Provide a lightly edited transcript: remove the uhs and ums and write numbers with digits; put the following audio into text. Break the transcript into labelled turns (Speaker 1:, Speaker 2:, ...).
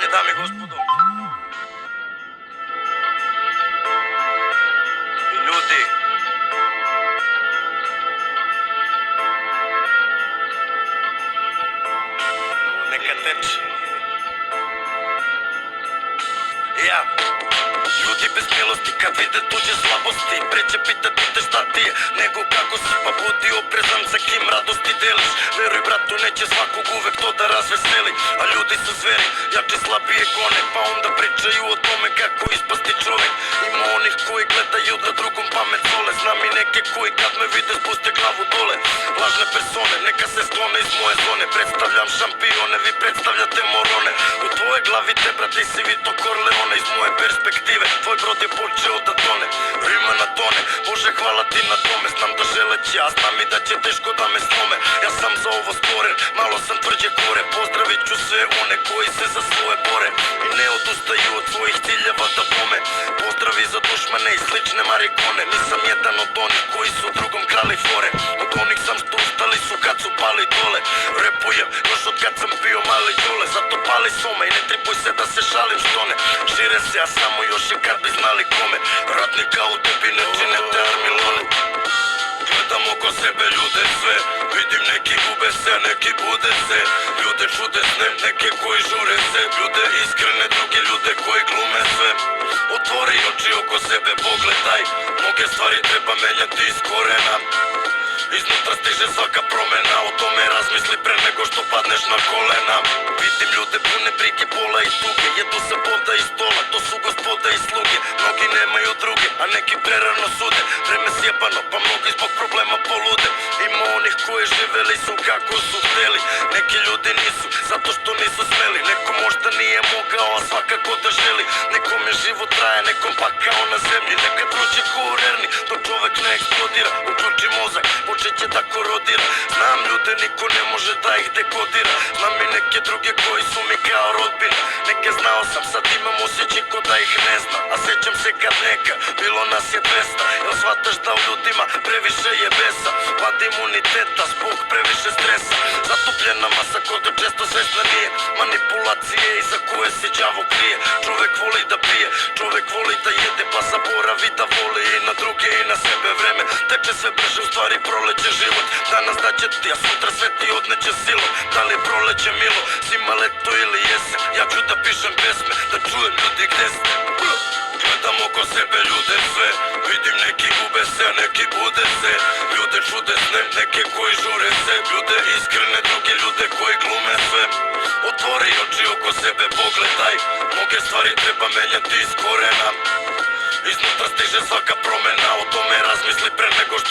Speaker 1: stanje, dame i gospodo. I ljudi, neka teče. Ja, ljudi bez milosti kad vide tuđe slabosti, preće pitati te šta ti je nego kako si, pa budi oprezan sa kim radosti deliš. Veruj bratu, neće svakog uvek to da razveseli, a ljudi su zveri, jači slabije gone, pa onda pričaju o tome kako ispasti čovek. Ima onih koji gledaju da drugom pamet sole, znam i neke koji kad me vide spuste glavu dole. Lažne persone, neka se sklone iz moje zone, predstavljam šampione, vi predstavljate morone. U tvojoj glavi te brate si Vito Corleone, iz moje perspektive tvoj brod je počeo da tone. Vrima na tone, Bože hvala ti na tome, znam da želeći, a znam i da će teško da me slome. Ja sam za ovo stvoren, malo sam tvrđe kore, pozdravit ću sve one koji se za svoje bore i ne odustaju od svojih ciljeva da pome. Pozdravi za dušmane i slične marikone, nisam jedan od onih koji su drugom krali fore. Od onih sam što ustali su kad su pali dole. Repujem još od kad sam bio mali dole, zato pali soma i ne tripuj se da se šalim što ne. Šire se, a samo još je kad bi znali kome. Radnika u tebi ne čine te armilone. Gledam oko sebe ljude sve, vidim neki gube se, neki bude se. Ljude čudesne, neke koji žure se, ljude iskrene, druge ljude koji glume sve. Otvori oči oko sebe, pogledaj, mnoge stvari treba menjati iz korena. Iznutra stiže svaka promena, o tome razmisli pre nego što padneš na kolena. Vidim ljude pune brige, bola i tuge, jedu se poda i stola, to su gospoda i sluge. Mnogi nemaju druge, a neki prerano sude. Vreme sjebano, pa mnogi zbog problema polude. Ima onih koji živeli su kako su hteli, neki ljudi nisu, zato što nisu smeli. Neko možda nije mogao, a svakako da želi. Nekom je život traje, nekom pa kao na zemlji. Nekad prođe ko u rerni, to čovek ne eksplodira. Uključi mozak, počet će da korodira. Znam ljude, niko ne može da ih dekodira. Znam i neke druge koji su mi kao rodbina. Neke znao sam, sad imam osjećaj ko da ih ne zna. A sjećam se kad neka, bilo nas je 200. Jel shvataš da u ljudima previše je besa, pad imuniteta zbog previše stresa. Zatupljena masa kod često svesna nije, manipulacije iza koje se đavo krije. Čovek voli da pije, čovek voli da jede, pa zaboravi da voli i na druge i na sebe. Vreme teče sve brže, u stvari proleće život. Danas daće ti, a sutra sve ti odneće silom. Da li proleće milo, zima, leto ili jesen, ja ću da pišem pesme, da čujem ljudi gde ste. Gledam oko sebe ljude sve, vidim neki gube se, neki bude se. Ljude čudesne, neke koji žure se, ljude iskrene, druge ljude koji glume sve. Otvori oči oko sebe, pogledaj, mnoge stvari treba menjati iz korena. Iznutra stiže svaka promena, o tome razmisli pre nego što